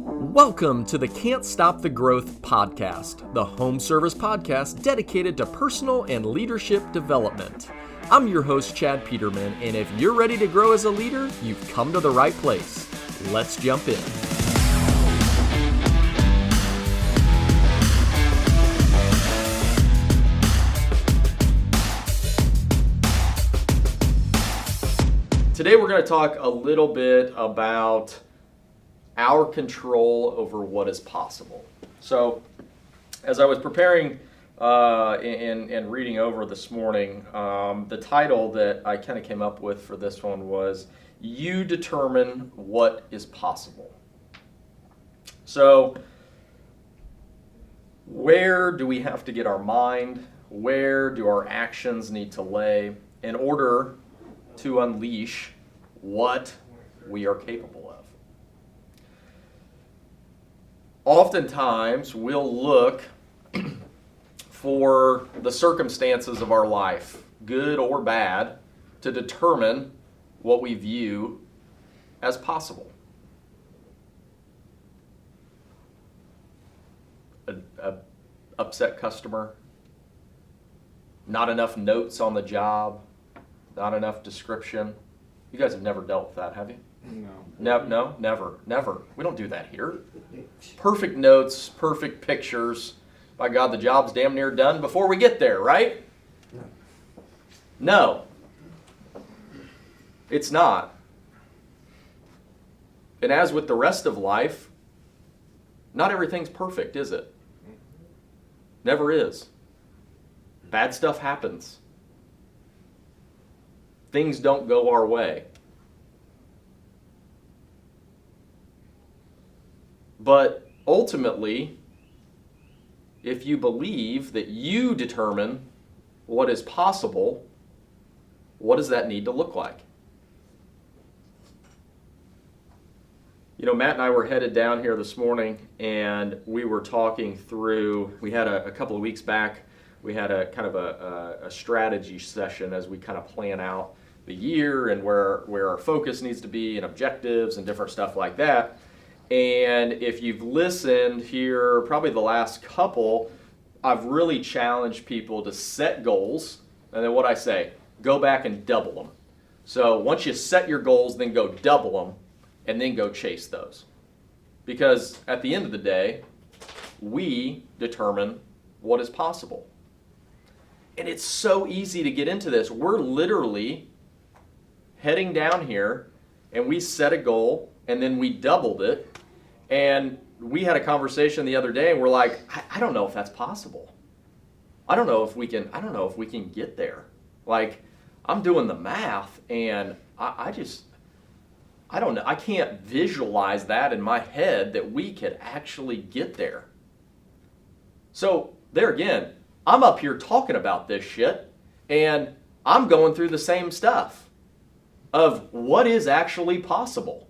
Welcome to the Can't Stop the Growth podcast, the home service podcast dedicated to personal and leadership development. I'm your host, Chad Peterman, and if you're ready to grow as a leader, you've come to the right place. Let's jump in. Today we're going to talk a little bit about our control over what is possible. So, as I was preparing and reading over this morning, the title that I kind of came up with for this one was, You Determine What is Possible. So, where do we have to get our mind? Where do our actions need to lay in order to unleash what we are capable of? Oftentimes, we'll look for the circumstances of our life, good or bad, to determine what we view as possible. A upset customer, not enough notes on the job, not enough description. You guys have never dealt with that, have you? No, never. We don't do that here. Perfect notes, perfect pictures. By God, the job's damn near done before we get there, right? No. It's not. And as with the rest of life, not everything's perfect, is it? Never is. Bad stuff happens. Things don't go our way. But ultimately, if you believe that you determine what is possible, what does that need to look like? You know, Matt and I were headed down here this morning, and we were talking through, we had a couple of weeks back, we had a kind of a strategy session as we kind of plan out the year and where our focus needs to be and objectives and different stuff like that. And if you've listened here, probably the last couple, I've really challenged people to set goals. And then what I say, go back and double them. So once you set your goals, then go double them and then go chase those. Because at the end of the day, we determine what is possible. And it's so easy to get into this. We're literally heading down here and we set a goal and then we doubled it. And we had a conversation the other day and we're like, I don't know if that's possible. I don't know if we can get there. Like, I'm doing the math and I don't know. I can't visualize that in my head that we could actually get there. So there again, I'm up here talking about this shit and I'm going through the same stuff of what is actually possible.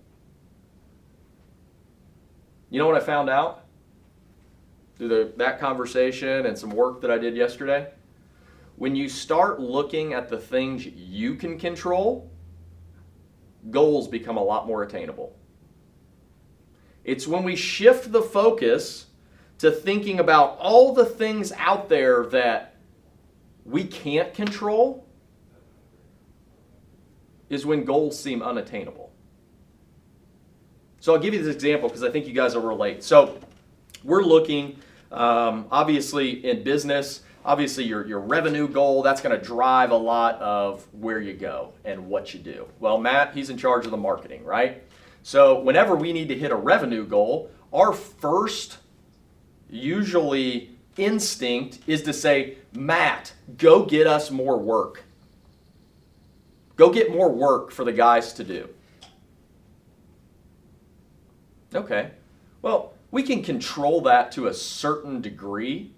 You know what I found out through that conversation and some work that I did yesterday? When you start looking at the things you can control, goals become a lot more attainable. It's when we shift the focus to thinking about all the things out there that we can't control is when goals seem unattainable. So I'll give you this example because I think you guys will relate. So we're looking, obviously in business, obviously your revenue goal, that's going to drive a lot of where you go and what you do. Well, Matt, he's in charge of the marketing, right? So whenever we need to hit a revenue goal, our first usually instinct is to say, Matt, go get us more work. Go get more work for the guys to do. Okay, well, we can control that to a certain degree,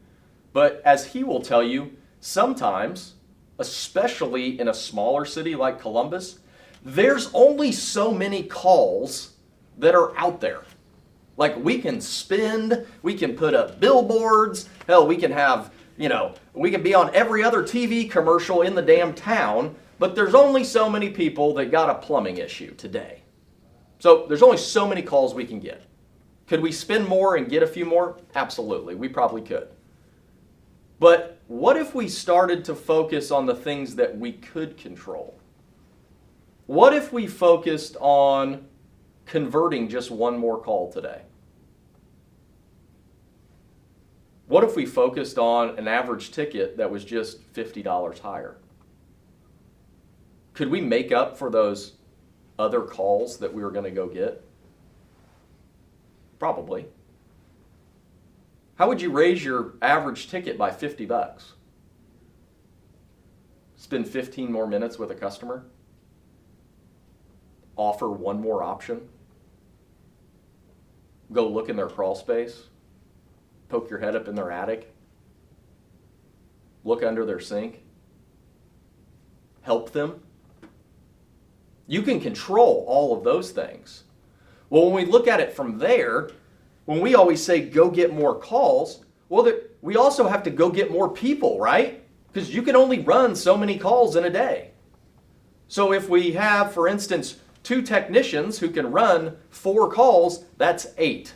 but as he will tell you, sometimes, especially in a smaller city like Columbus, there's only so many calls that are out there. Like we can put up billboards, hell, we can have, we can be on every other TV commercial in the damn town, but there's only so many people that got a plumbing issue today. So there's only so many calls we can get. Could we spend more and get a few more? Absolutely, we probably could. But what if we started to focus on the things that we could control? What if we focused on converting just one more call today? What if we focused on an average ticket that was just $50 higher? Could we make up for those other calls that we were going to go get? Probably. How would you raise your average ticket by $50? Spend 15 more minutes with a customer? Offer one more option? Go look in their crawl space? Poke your head up in their attic? Look under their sink? Help them? You can control all of those things. Well, when we look at it from there, when we always say go get more calls, well, we also have to go get more people, right? Because you can only run so many calls in a day. So if we have, for instance, 2 technicians who can run 4 calls, that's 8.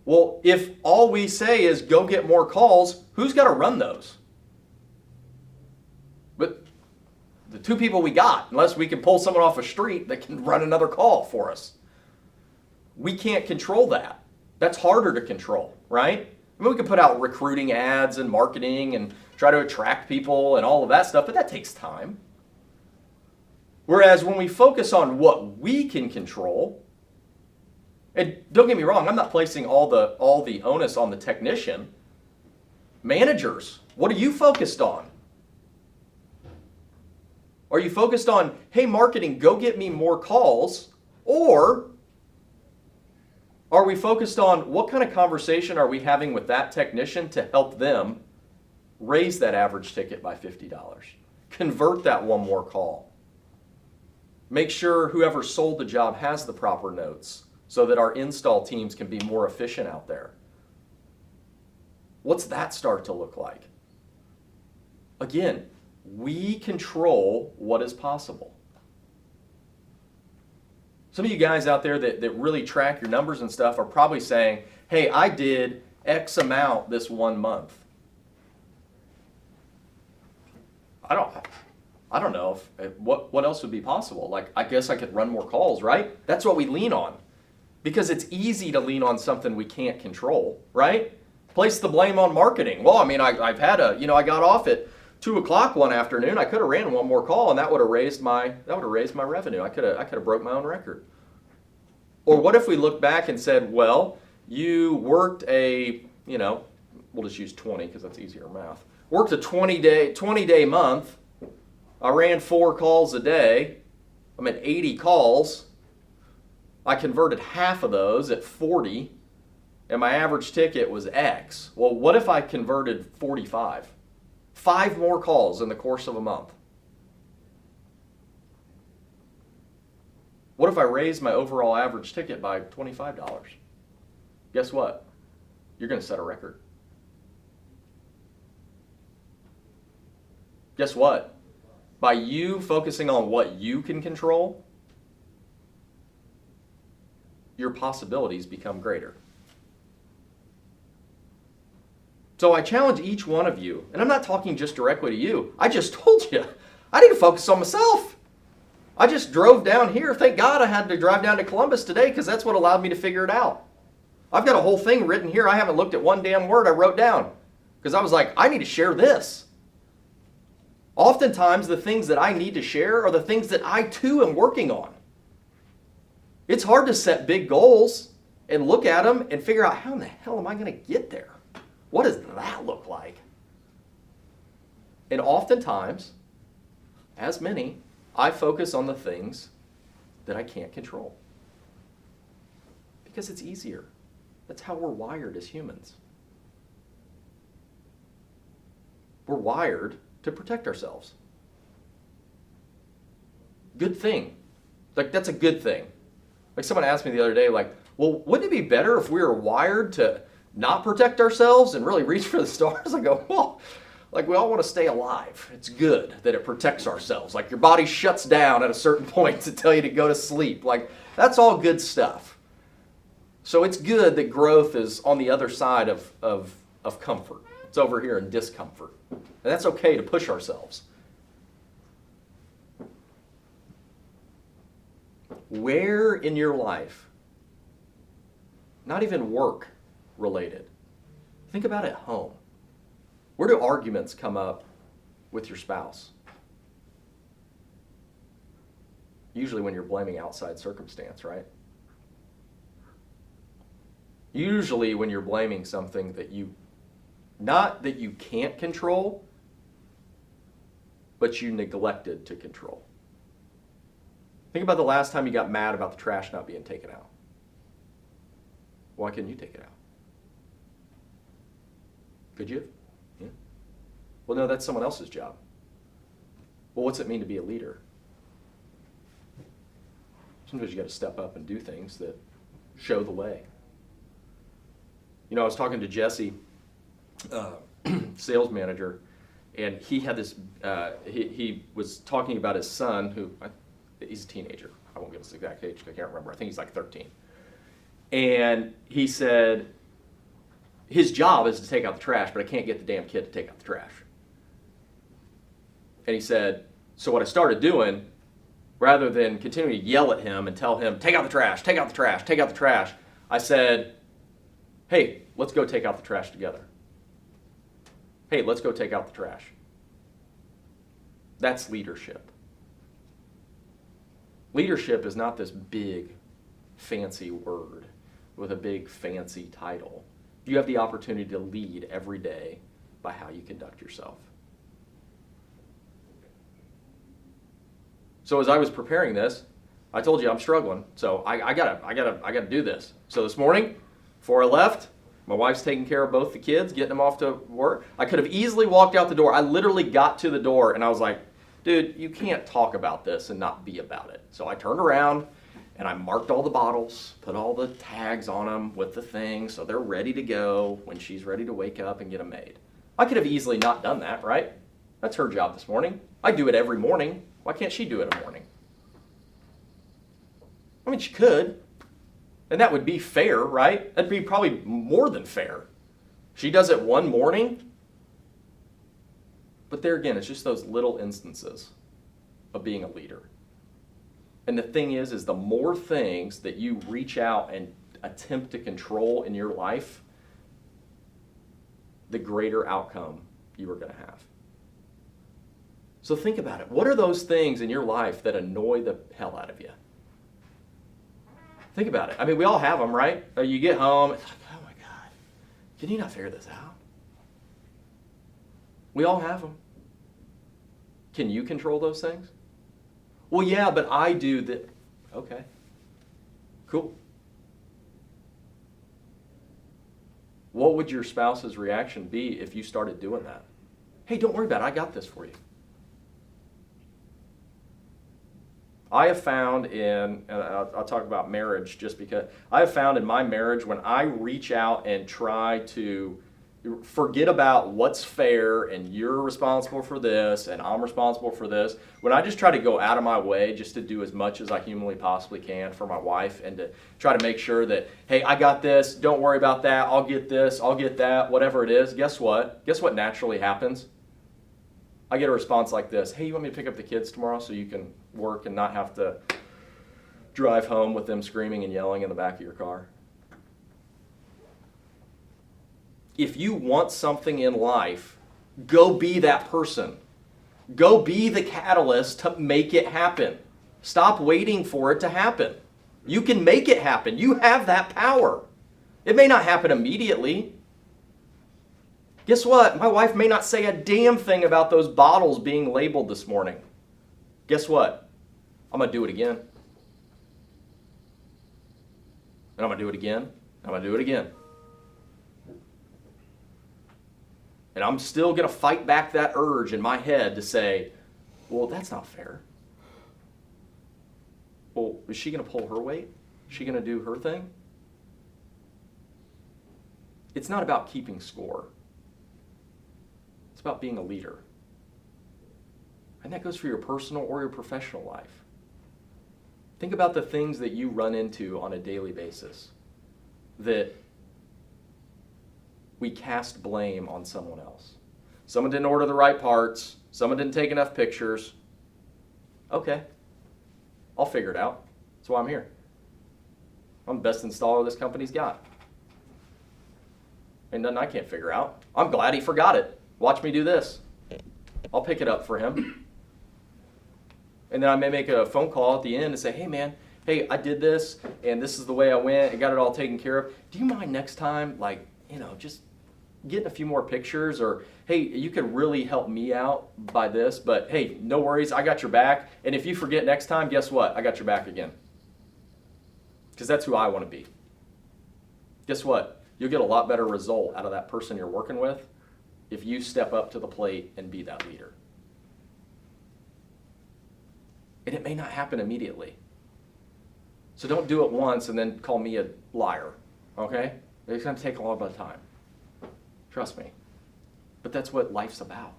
Well, if all we say is go get more calls, who's got to run those? But the 2 people we got, unless we can pull someone off a street that can run another call for us. We can't control that. That's harder to control, right? I mean, we can put out recruiting ads and marketing and try to attract people and all of that stuff, but that takes time. Whereas when we focus on what we can control, and don't get me wrong, I'm not placing all the onus on the technician. Managers, what are you focused on? Are you focused on, hey, marketing, go get me more calls? Or are we focused on what kind of conversation are we having with that technician to help them raise that average ticket by $50? Convert that one more call. Make sure whoever sold the job has the proper notes so that our install teams can be more efficient out there. What's that start to look like? Again, we control what is possible. Some of you guys out there that really track your numbers and stuff are probably saying, hey, I did X amount this 1 month. I don't know if what else would be possible. Like, I guess I could run more calls, right? That's what we lean on. Because it's easy to lean on something we can't control, right? Place the blame on marketing. Well, I mean, I've had I got off at 2 o'clock one afternoon. I could have ran one more call, and that would have raised my revenue. I could have broke my own record. Or what if we look back and said, well, you worked we'll just use 20 because that's easier math. Worked a 20-day month. I ran 4 calls a day. I'm at 80 calls. I converted half of those at 40, and my average ticket was X. Well, what if I converted 45? 5 more calls in the course of a month. What if I raised my overall average ticket by $25? Guess what? You're going to set a record. Guess what? By you focusing on what you can control, your possibilities become greater. So I challenge each one of you, and I'm not talking just directly to you. I just told you, I need to focus on myself. I just drove down here. Thank God I had to drive down to Columbus today because that's what allowed me to figure it out. I've got a whole thing written here. I haven't looked at one damn word I wrote down because I was like, I need to share this. Oftentimes, the things that I need to share are the things that I too am working on. It's hard to set big goals and look at them and figure out how in the hell am I going to get there? What does that look like? And oftentimes, as many, I focus on the things that I can't control. Because it's easier. That's how we're wired as humans. We're wired to protect ourselves. Good thing. Like, that's a good thing. Like, someone asked me the other day, like, well, wouldn't it be better if we were wired to not protect ourselves and really reach for the stars? I go, well, like, we all want to stay alive. It's good that it protects ourselves. Like, your body shuts down at a certain point to tell you to go to sleep. Like, that's all good stuff. So it's good that growth is on the other side of comfort. It's over here in discomfort. And that's okay to push ourselves. Where in your life, not even work related, think about at home. Where do arguments come up with your spouse? Usually when you're blaming outside circumstance, right? Usually when you're blaming something that not that you can't control, but you neglected to control. Think about the last time you got mad about the trash not being taken out. Why couldn't you take it out? Could you? Yeah. Well, no, that's someone else's job. Well, what's it mean to be a leader? Sometimes you got to step up and do things that show the way. You know, I was talking to Jesse, sales manager, and he had this, he was talking about his son, who, he's a teenager. I won't give his exact age, I can't remember. I think he's like 13. And he said, his job is to take out the trash, but I can't get the damn kid to take out the trash. And he said, so what I started doing, rather than continuing to yell at him and tell him, take out the trash, take out the trash, take out the trash, I said, hey, let's go take out the trash together. Hey, let's go take out the trash. That's leadership. Leadership is not this big, fancy word with a big, fancy title. You have the opportunity to lead every day by how you conduct yourself. So as I was preparing this, I told you I'm struggling. So I gotta do this. So this morning, before I left, my wife's taking care of both the kids, getting them off to work. I could have easily walked out the door. I literally got to the door and I was like, dude, you can't talk about this and not be about it. So I turned around and I marked all the bottles, put all the tags on them with the thing so they're ready to go when she's ready to wake up and get them made. I could have easily not done that, right? That's her job this morning. I do it every morning. Why can't she do it in the morning? I mean, she could. And that would be fair, right? That'd be probably more than fair. She does it one morning. But there again, it's just those little instances of being a leader. And the thing is the more things that you reach out and attempt to control in your life, the greater outcome you are going to have. So think about it. What are those things in your life that annoy the hell out of you? Think about it. I mean, we all have them, right? You get home, it's like, oh my God, can you not figure this out? We all have them. Can you control those things? Well, yeah, but I do that. Okay, cool. What would your spouse's reaction be if you started doing that? Hey, don't worry about it. I got this for you. I have found and I'll talk about marriage just because, I have found in my marriage when I reach out and try to forget about what's fair and you're responsible for this and I'm responsible for this, when I just try to go out of my way just to do as much as I humanly possibly can for my wife and to try to make sure that, hey, I got this, don't worry about that, I'll get this, I'll get that, whatever it is, guess what? Guess what naturally happens? I get a response like this, hey, you want me to pick up the kids tomorrow so you can work and not have to drive home with them screaming and yelling in the back of your car? If you want something in life, go be that person. Go be the catalyst to make it happen. Stop waiting for it to happen. You can make it happen. You have that power. It may not happen immediately. Guess what? My wife may not say a damn thing about those bottles being labeled this morning. Guess what? I'm going to do it again. And I'm going to do it again. I'm going to do it again. And I'm still going to fight back that urge in my head to say, well, that's not fair. Well, is she going to pull her weight? Is she going to do her thing? It's not about keeping score. It's about being a leader. And that goes for your personal or your professional life. Think about the things that you run into on a daily basis. that we cast blame on someone else. Someone didn't order the right parts. Someone didn't take enough pictures. Okay, I'll figure it out. That's why I'm here. I'm the best installer this company's got. Ain't nothing I can't figure out. I'm glad he forgot it. Watch me do this. I'll pick it up for him. And then I may make a phone call at the end and say, hey man, hey, I did this and this is the way I went and got it all taken care of. Do you mind next time, just getting a few more pictures, or hey, you could really help me out by this, but hey, no worries, I got your back. And if you forget next time, guess what? I got your back again. Because that's who I want to be. Guess what? You'll get a lot better result out of that person you're working with if you step up to the plate and be that leader. And it may not happen immediately. So don't do it once and then call me a liar, okay? It's going to take a lot of time. Trust me. But that's what life's about.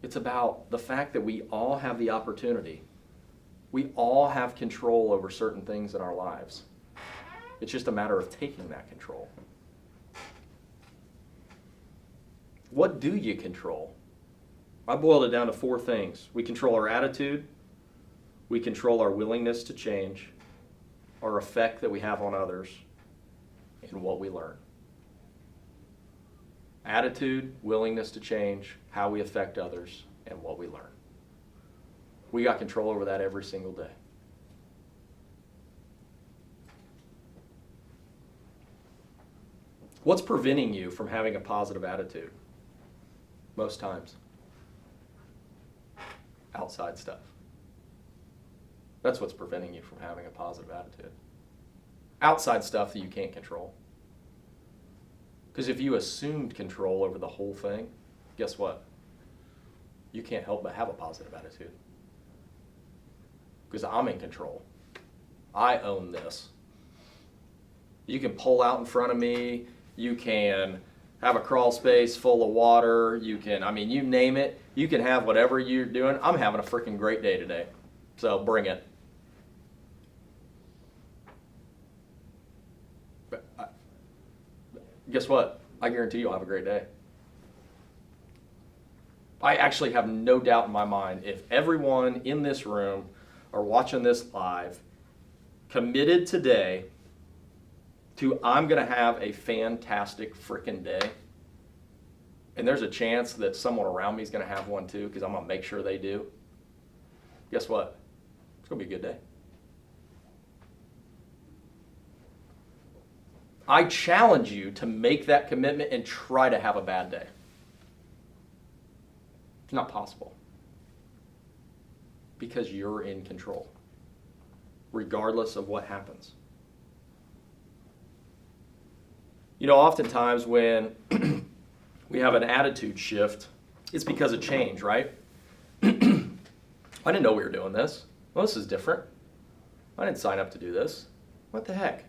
It's about the fact that we all have the opportunity. We all have control over certain things in our lives. It's just a matter of taking that control. What do you control? I boiled it down to 4 things. We control our attitude. We control our willingness to change, our effect that we have on others, and what we learn. Attitude, willingness to change, how we affect others, and what we learn. We got control over that every single day. What's preventing you from having a positive attitude? Most times. Outside stuff. That's what's preventing you from having a positive attitude. Outside stuff that you can't control. Because if you assumed control over the whole thing, guess what? You can't help but have a positive attitude. Because I'm in control. I own this. You can pull out in front of me. You can have a crawl space full of water. You can, you name it. You can have whatever you're doing. I'm having a freaking great day today. So bring it. Guess what? I guarantee you'll have a great day. I actually have no doubt in my mind if everyone in this room or watching this live committed today to I'm going to have a fantastic freaking day, and there's a chance that someone around me is going to have one too because I'm going to make sure they do, guess what? It's going to be a good day. I challenge you to make that commitment and try to have a bad day. It's not possible. Because you're in control, regardless of what happens. Oftentimes when we have an attitude shift, it's because of change, right? I didn't know we were doing this. Well, this is different. I didn't sign up to do this. What the heck?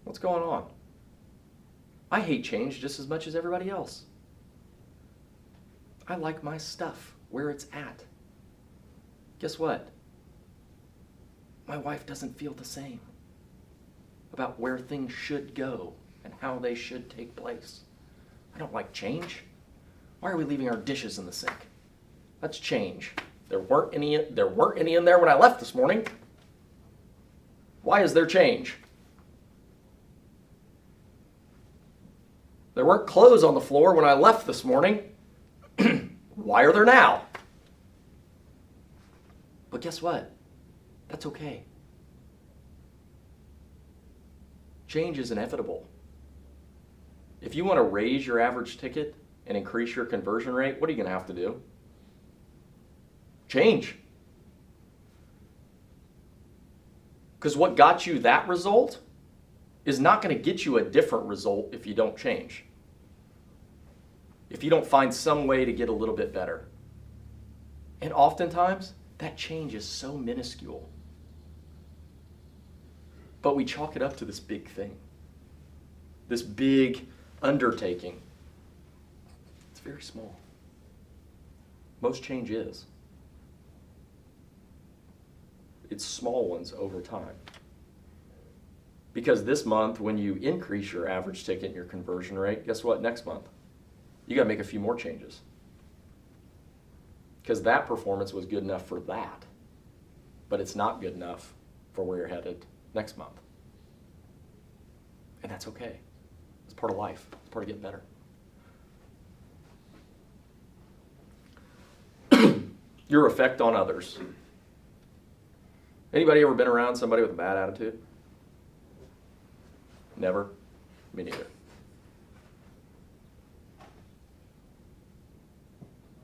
What's going on? I hate change just as much as everybody else. I like my stuff where it's at. Guess what? My wife doesn't feel the same about where things should go and how they should take place. I don't like change. Why are we leaving our dishes in the sink? That's change. There weren't any in there when I left this morning. Why is there change? There weren't clothes on the floor when I left this morning. Why are there now? But guess what? That's okay. Change is inevitable. If you want to raise your average ticket and increase your conversion rate, what are you going to have to do? Change. Because what got you that result is not going to get you a different result if you don't change. If you don't find some way to get a little bit better. And oftentimes, that change is so minuscule. But we chalk it up to this big thing. This big undertaking. It's very small. Most change is. It's small ones over time. Because this month, when you increase your average ticket and your conversion rate, guess what? Next month, you got to make a few more changes. Because that performance was good enough for that, but it's not good enough for where you're headed next month. And that's okay. It's part of life. It's part of getting better. Your effect on others. Anybody ever been around somebody with a bad attitude? Never? Me neither.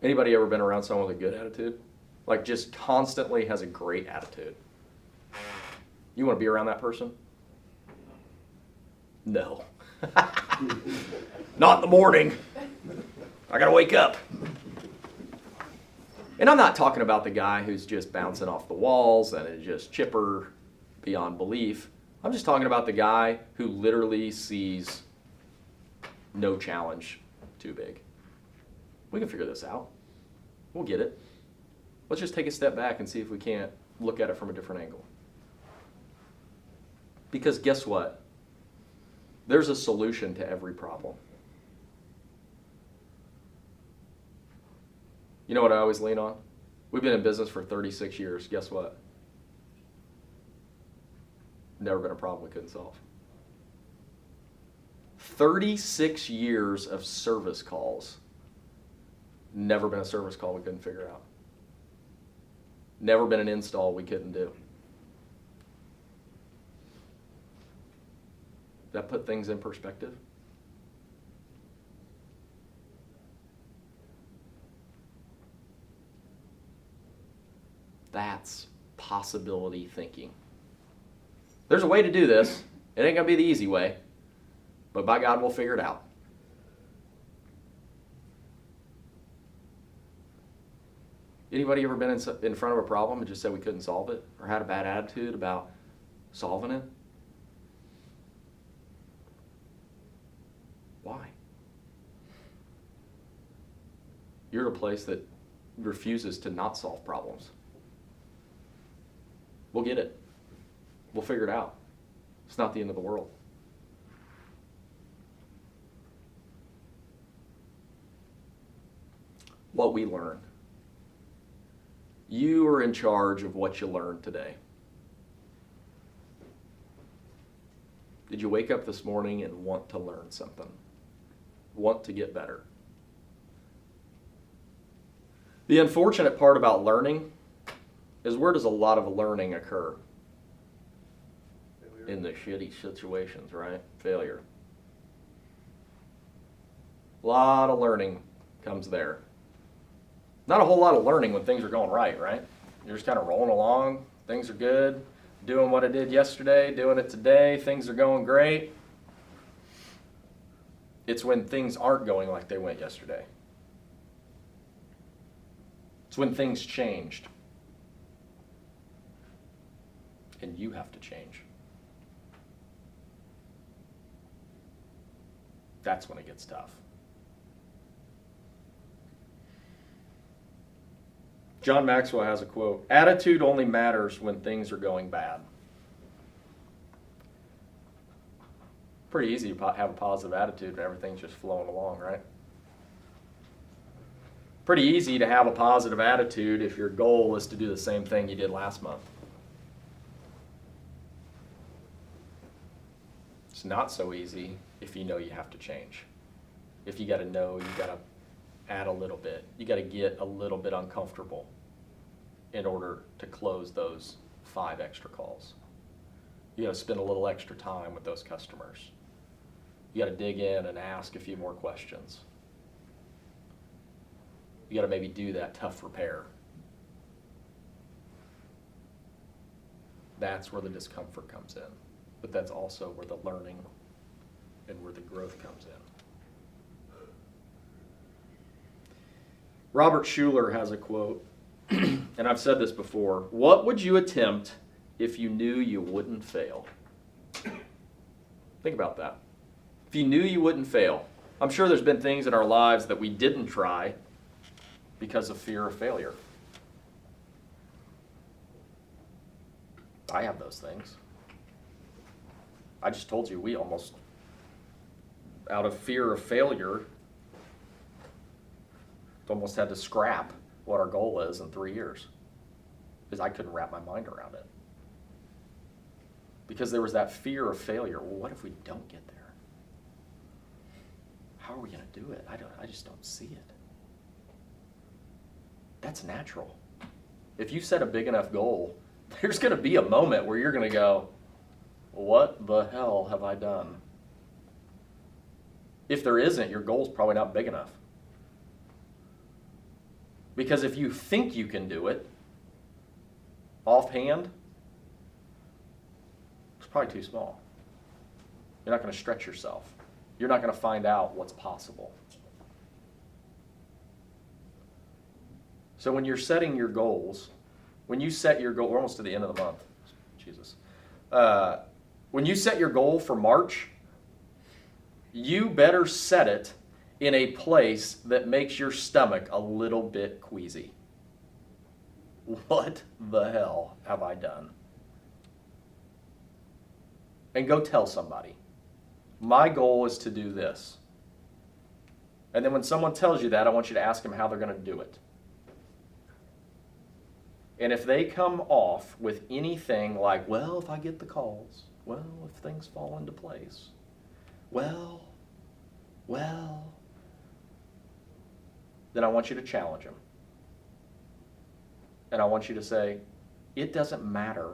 Anybody ever been around someone with a good attitude? Like just constantly has a great attitude. You want to be around that person? No. Not in the morning. I gotta wake up. And I'm not talking about the guy who's just bouncing off the walls and is just chipper beyond belief. I'm just talking about the guy who literally sees no challenge too big. We can figure this out. We'll get it. Let's just take a step back and see if we can't look at it from a different angle. Because guess what? There's a solution to every problem. You know what I always lean on? We've been in business for 36 years. Guess what? Never been a problem we couldn't solve. 36 years of service calls. Never been a service call we couldn't figure out. Never been an install we couldn't do. That put things in perspective? That's possibility thinking. There's a way to do this. It ain't going to be the easy way, but by God, we'll figure it out. Anybody ever been in front of a problem and just said we couldn't solve it, or had a bad attitude about solving it? Why? You're at a place that refuses to not solve problems. We'll get it. We'll figure it out. It's not the end of the world. What we learn. You are in charge of what you learned today. Did you wake up this morning and want to learn something? Want to get better? The unfortunate part about learning is, where does a lot of learning occur? In the shitty situations, right? Failure. A lot of learning comes there. Not a whole lot of learning when things are going right? You're just kind of rolling along. Things are good. Doing what I did yesterday, doing it today. Things are going great. It's when things aren't going like they went yesterday. It's when things changed. And you have to change. That's when it gets tough. John Maxwell has a quote: "Attitude only matters when things are going bad." Pretty easy to have a positive attitude when everything's just flowing along, right? Pretty easy to have a positive attitude if your goal is to do the same thing you did last month. It's not so easy if you know you have to change. If you got to know, you got to add a little bit. You got to get a little bit uncomfortable in order to close those 5 extra calls. You got to spend a little extra time with those customers. You got to dig in and ask a few more questions. You got to maybe do that tough repair. That's where the discomfort comes in. But that's also where the learning and where the growth comes in. Robert Schuller has a quote, and I've said this before: "What would you attempt if you knew you wouldn't fail?" Think about that. If you knew you wouldn't fail. I'm sure there's been things in our lives that we didn't try because of fear of failure. I have those things. I just told you, we almost, out of fear of failure, almost had to scrap what our goal is in 3 years because I couldn't wrap my mind around it. Because there was that fear of failure. Well, what if we don't get there? How are we going to do it? I just don't see it. That's natural. If you set a big enough goal, there's going to be a moment where you're going to go, what the hell have I done? If there isn't, your goal's probably not big enough. Because if you think you can do it, offhand, it's probably too small. You're not going to stretch yourself. You're not going to find out what's possible. So when you're setting your goals, when you set your goal, we're almost to the end of the month. Jesus. When you set your goal for March, you better set it in a place that makes your stomach a little bit queasy. What the hell have I done? And go tell somebody. My goal is to do this. And then when someone tells you that, I want you to ask them how they're going to do it. And if they come off with anything like, well, if I get the calls, well, if things fall into place, well, then I want you to challenge them. And I want you to say, it doesn't matter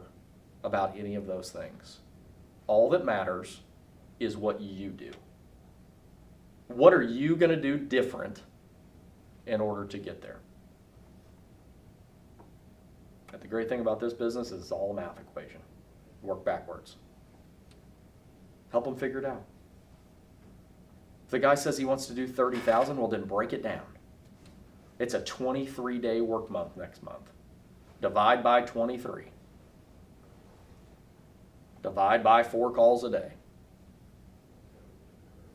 about any of those things. All that matters is what you do. What are you going to do different in order to get there? And the great thing about this business is it's all a math equation. Work backwards. Help them figure it out. If the guy says he wants to do 30,000, well then break it down. It's a 23-day work month next month. Divide by 23. Divide by 4 calls a day.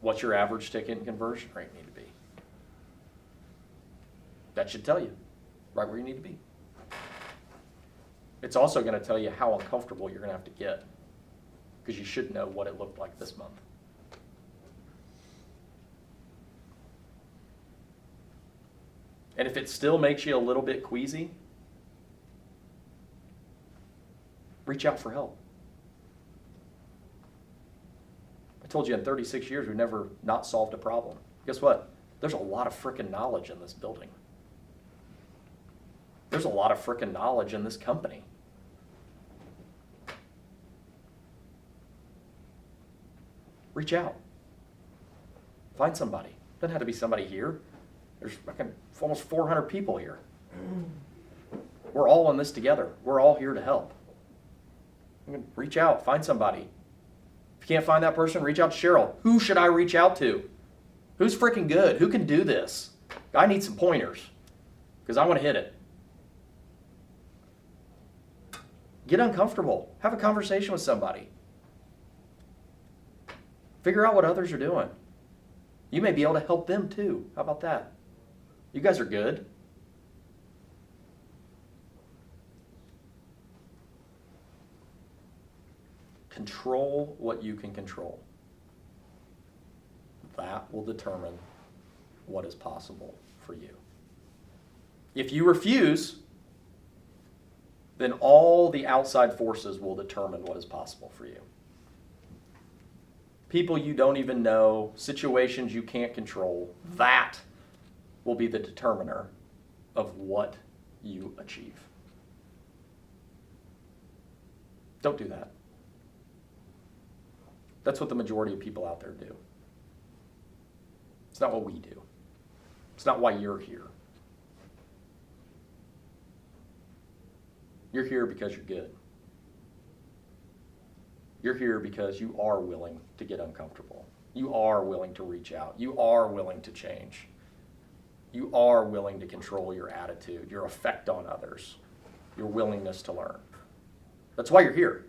What's your average ticket and conversion rate need to be? That should tell you right where you need to be. It's also going to tell you how uncomfortable you're going to have to get, because you should know what it looked like this month. And if it still makes you a little bit queasy, reach out for help. I told you in 36 years we've never not solved a problem. Guess what? There's a lot of frickin' knowledge in this building. There's a lot of frickin' knowledge in this company. Reach out. Find somebody. Doesn't have to be somebody here. There's almost 400 people here. We're all in this together. We're all here to help. Reach out. Find somebody. If you can't find that person, reach out to Cheryl. Who should I reach out to? Who's freaking good? Who can do this? I need some pointers because I want to hit it. Get uncomfortable. Have a conversation with somebody. Figure out what others are doing. You may be able to help them too. How about that? You guys are good. Control what you can control. That will determine what is possible for you. If you refuse, then all the outside forces will determine what is possible for you. People you don't even know, situations you can't control, that will be the determiner of what you achieve. Don't do that. That's what the majority of people out there do. It's not what we do. It's not why you're here. You're here because you're good. You're here because you are willing to get uncomfortable. You are willing to reach out. You are willing to change. You are willing to control your attitude, your effect on others, your willingness to learn. That's why you're here.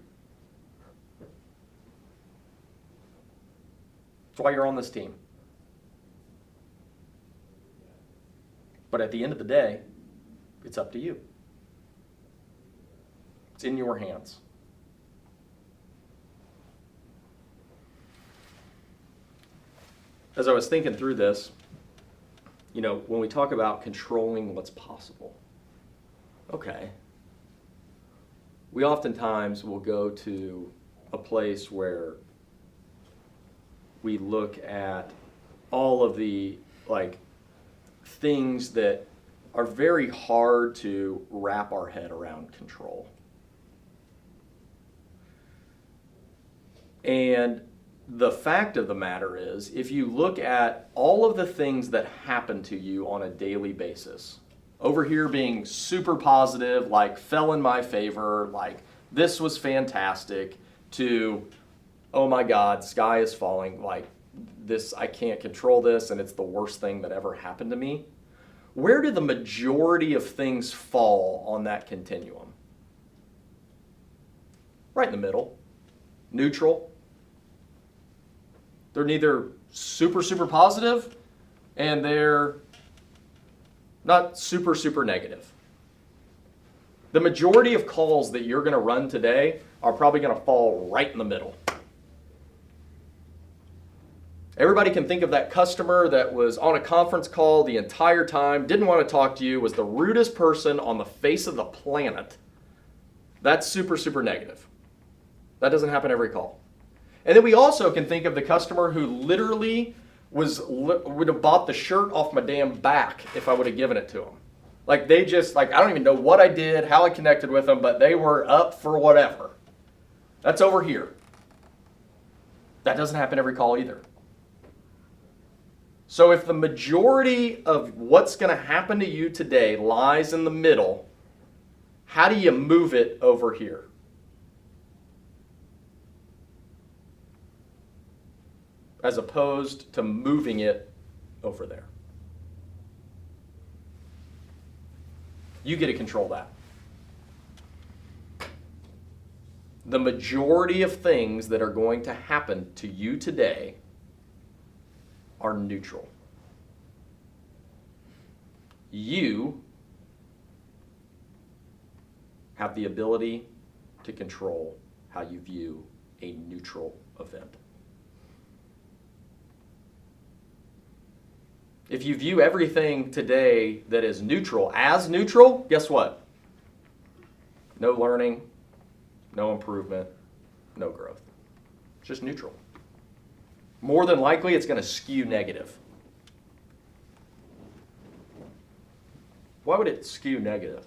That's why you're on this team. But at the end of the day, it's up to you. It's in your hands. as I was thinking through this, when we talk about controlling what's possible, okay, we oftentimes will go to a place where we look at all of the things that are very hard to wrap our head around control. And the fact of the matter is, if you look at all of the things that happen to you on a daily basis, over here being super positive, like fell in my favor, like this was fantastic, to, oh my God, sky is falling, like this, I can't control this, and it's the worst thing that ever happened to me. Where do the majority of things fall on that continuum? Right in the middle. Neutral. They're neither super, super positive, and they're not super, super negative. The majority of calls that you're going to run today are probably going to fall right in the middle. Everybody can think of that customer that was on a conference call the entire time, didn't want to talk to you, was the rudest person on the face of the planet. That's super, super negative. That doesn't happen every call. And then we also can think of the customer who literally would have bought the shirt off my damn back if I would have given it to them. Like they just, I don't even know what I did, how I connected with them, but they were up for whatever. That's over here. That doesn't happen every call either. So if the majority of what's going to happen to you today lies in the middle, how do you move it over here? As opposed to moving it over there. You get to control that. The majority of things that are going to happen to you today are neutral. You have the ability to control how you view a neutral event. If you view everything today that is neutral as neutral, guess what? No learning, no improvement, no growth. It's just neutral. More than likely, it's going to skew negative. Why would it skew negative?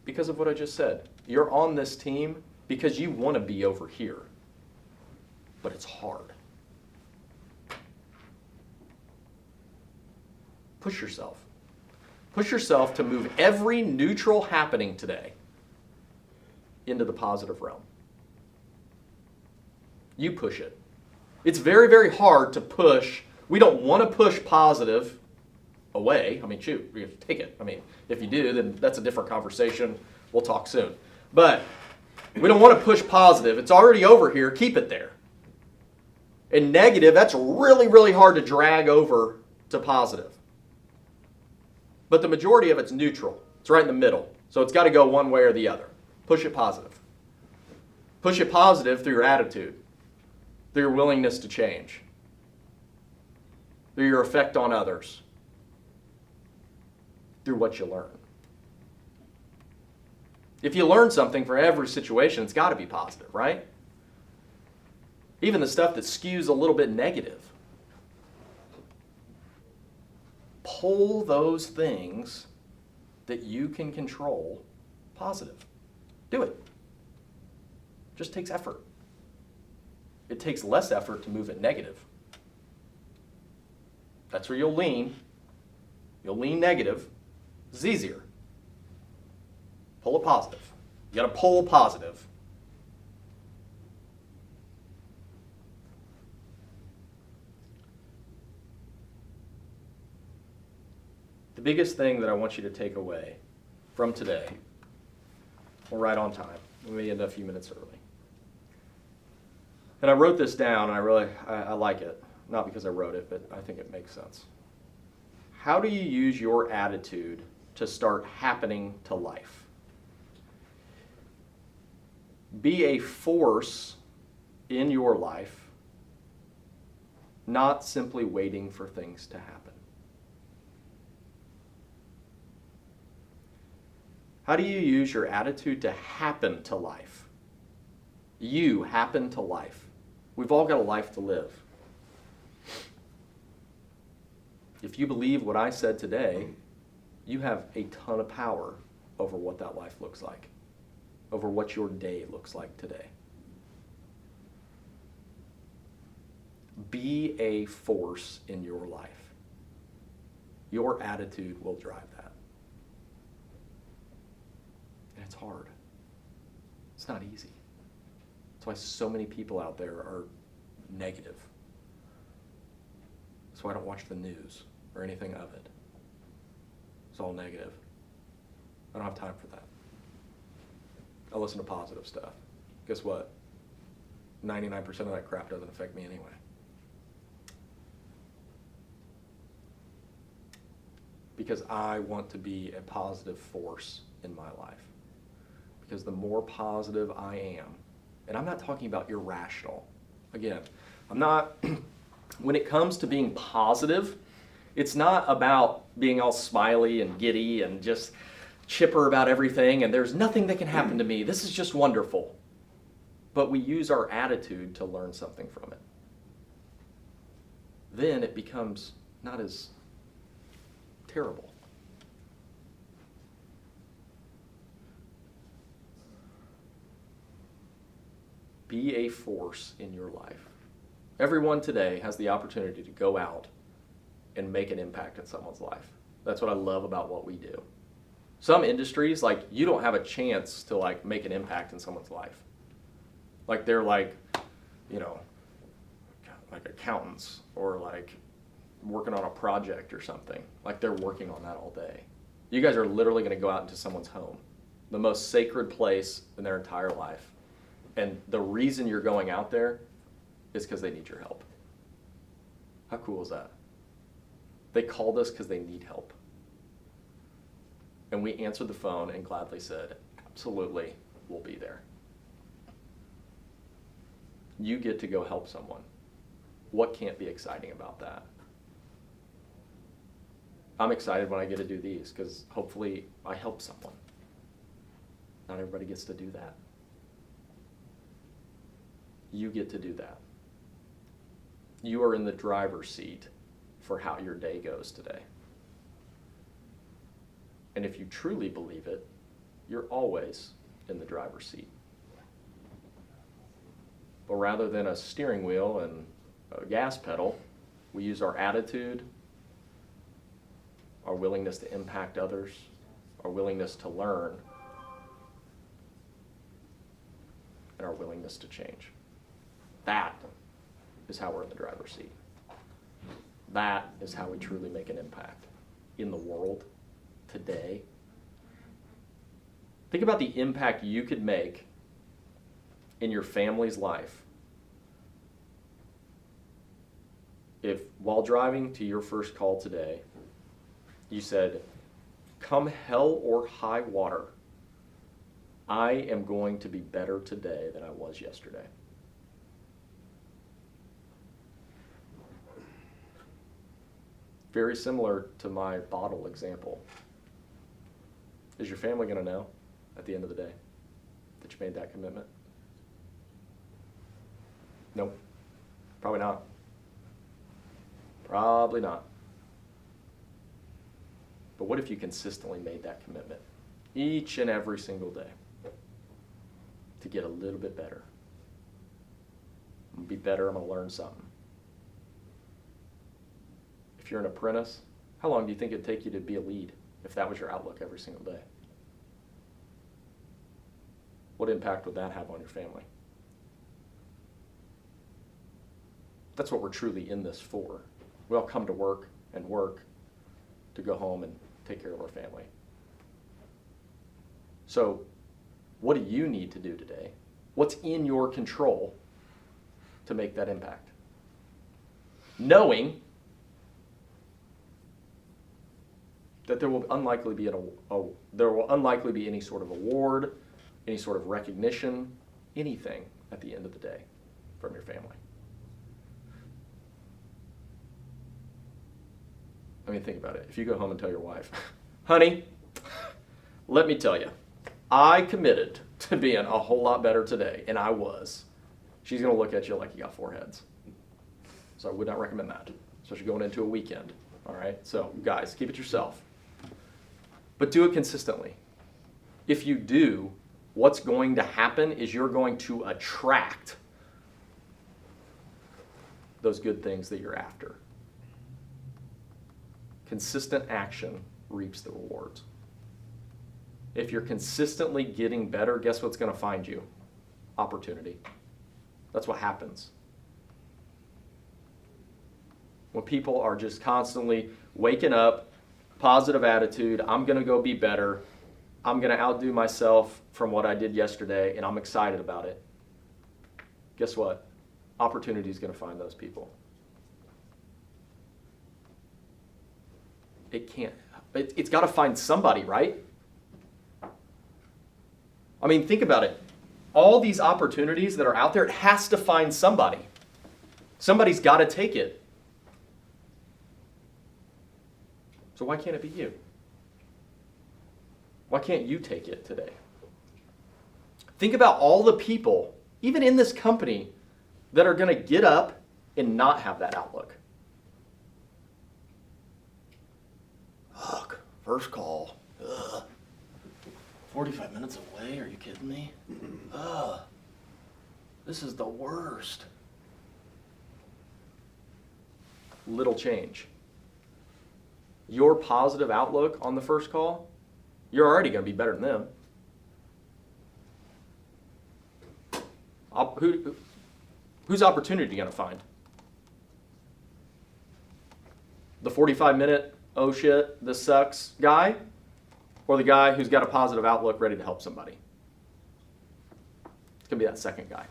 Because of what I just said. You're on this team because you want to be over here, but it's hard. Push yourself. Push yourself to move every neutral happening today into the positive realm. You push it. It's very, very hard to push. We don't want to push positive away. I mean, shoot, we have to take it. I mean, if you do, then that's a different conversation. We'll talk soon. But we don't want to push positive. It's already over here. Keep it there. And negative, that's really, really hard to drag over to positive. But the majority of it's neutral. It's right in the middle. So it's got to go one way or the other. Push it positive. Push it positive through your attitude, through your willingness to change, through your effect on others, through what you learn. If you learn something for every situation, it's got to be positive, right? Even the stuff that skews a little bit negative. Pull those things that you can control positive. Do it. Just takes effort. It takes less effort to move it negative. That's where you'll lean. You'll lean negative. It's easier. Pull it positive. You got to pull positive. The biggest thing that I want you to take away from today, we're right on time. We may end a few minutes early. And I wrote this down, and I like it. Not because I wrote it, but I think it makes sense. How do you use your attitude to start happening to life? Be a force in your life not simply waiting for things to happen. How do you use your attitude to happen to life? You happen to life. We've all got a life to live. If you believe what I said today, you have a ton of power over what that life looks like, over what your day looks like today. Be a force in your life. Your attitude will drive that. And it's hard. It's not easy. That's why so many people out there are negative. That's why I don't watch the news or anything of it. It's all negative. I don't have time for that. I listen to positive stuff. Guess what? 99% of that crap doesn't affect me anyway. Because I want to be a positive force in my life. Because the more positive I am, and I'm not talking about irrational. Again, I'm not, when it comes to being positive, it's not about being all smiley and giddy and just chipper about everything and there's nothing that can happen to me. This is just wonderful. But we use our attitude to learn something from it. Then it becomes not as terrible. Be a force in your life. Everyone today has the opportunity to go out and make an impact in someone's life. That's what I love about what we do. Some industries, like, you don't have a chance to like make an impact in someone's life. Like they're like, you know, like accountants or like working on a project or something. Like they're working on that all day. You guys are literally going to go out into someone's home, the most sacred place in their entire life. And the reason you're going out there is because they need your help. How cool is that? They called us because they need help. And we answered the phone and gladly said, absolutely, we'll be there. You get to go help someone. What can't be exciting about that? I'm excited when I get to do these because hopefully I help someone. Not everybody gets to do that. You get to do that. You are in the driver's seat for how your day goes today. And if you truly believe it, you're always in the driver's seat. But rather than a steering wheel and a gas pedal, we use our attitude, our willingness to impact others, our willingness to learn, and our willingness to change. That is how we're in the driver's seat. That is how we truly make an impact in the world today. Think about the impact you could make in your family's life if, while driving to your first call today, you said, come hell or high water, I am going to be better today than I was yesterday. Very similar to my bottle example. Is your family going to know at the end of the day that you made that commitment? Nope. Probably not. Probably not. But what if you consistently made that commitment each and every single day to get a little bit better? I'm going to be better, I'm going to learn something. If you're an apprentice, how long do you think it'd take you to be a lead if that was your outlook every single day? What impact would that have on your family? That's what we're truly in this for. We all come to work to go home and take care of our family. So what do you need to do today? What's in your control to make that impact? Knowing that there will unlikely be any sort of award, any sort of recognition, anything at the end of the day from your family. I mean, think about it. If you go home and tell your wife, honey, let me tell you, I committed to being a whole lot better today, and I was. She's going to look at you like you got four heads. So I would not recommend that, especially going into a weekend. All right? So, guys, keep it yourself. But do it consistently. If you do, what's going to happen is you're going to attract those good things that you're after. Consistent action reaps the rewards. If you're consistently getting better, guess what's going to find you? Opportunity. That's what happens. When people are just constantly waking up, positive attitude, I'm going to go be better, I'm going to outdo myself from what I did yesterday, and I'm excited about it. Guess what? Opportunity is going to find those people. It's got to find somebody, right? I mean, think about it. All these opportunities that are out there, it has to find somebody. Somebody's got to take it. So why can't it be you? Why can't you take it today? Think about all the people, even in this company, that are going to get up and not have that outlook. Ugh, first call. Ugh. 45 minutes away? Are you kidding me? Ugh. This is the worst. Little change. Your positive outlook on the first call, you're already going to be better than them. Whose opportunity are you going to find? The 45-minute, oh shit, this sucks guy? Or the guy who's got a positive outlook ready to help somebody? It's going to be that second guy.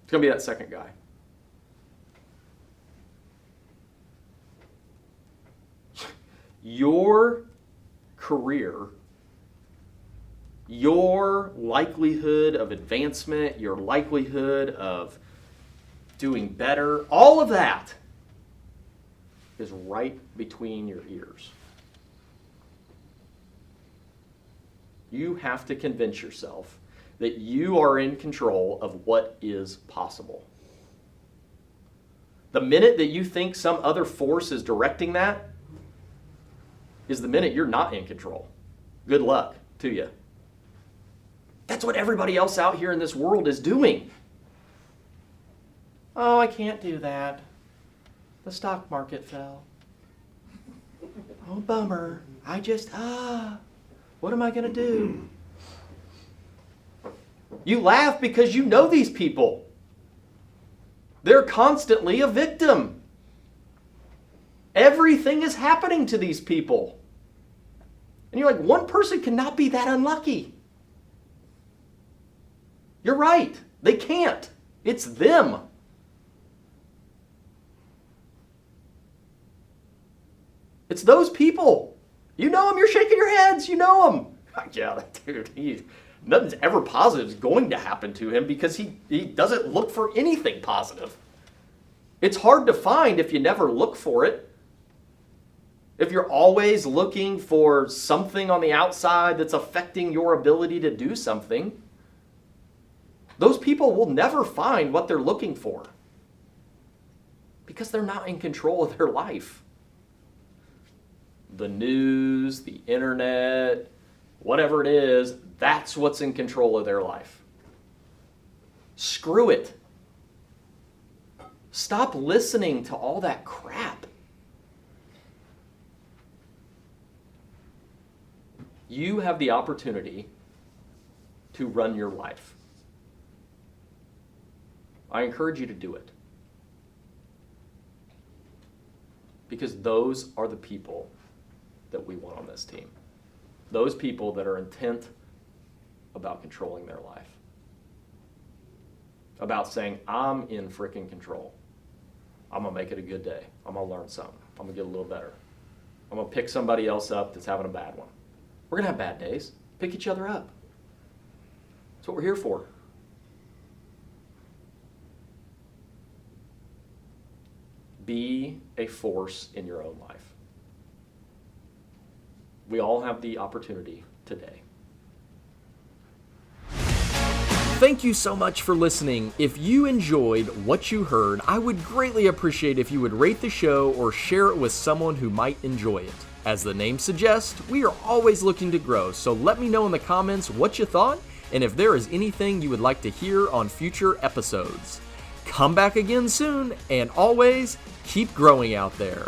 It's going to be that second guy. Your career, your likelihood of advancement, your likelihood of doing better, all of that is right between your ears. You have to convince yourself that you are in control of what is possible. The minute that you think some other force is directing that is the minute you're not in control. Good luck to you. That's what everybody else out here in this world is doing. Oh, I can't do that. The stock market fell. Oh, bummer. What am I going to do? You laugh because you know these people. They're constantly a victim. Everything is happening to these people. And you're like, one person cannot be that unlucky. You're right. They can't. It's them. It's those people. You know them. You're shaking your heads. You know them. Yeah, dude. Nothing's ever positive is going to happen to him because he doesn't look for anything positive. It's hard to find if you never look for it. If you're always looking for something on the outside that's affecting your ability to do something, those people will never find what they're looking for because they're not in control of their life. The news, the internet, whatever it is, that's what's in control of their life. Screw it. Stop listening to all that crap. You have the opportunity to run your life. I encourage you to do it. Because those are the people that we want on this team. Those people that are intent about controlling their life. About saying, I'm in freaking control. I'm going to make it a good day. I'm going to learn something. I'm going to get a little better. I'm going to pick somebody else up that's having a bad one. We're going to have bad days. Pick each other up. That's what we're here for. be a force in your own life. We all have the opportunity today. Thank you so much for listening. If you enjoyed what you heard, I would greatly appreciate if you would rate the show or share it with someone who might enjoy it. As the name suggests, we are always looking to grow, so let me know in the comments what you thought and if there is anything you would like to hear on future episodes. Come back again soon, and always keep growing out there.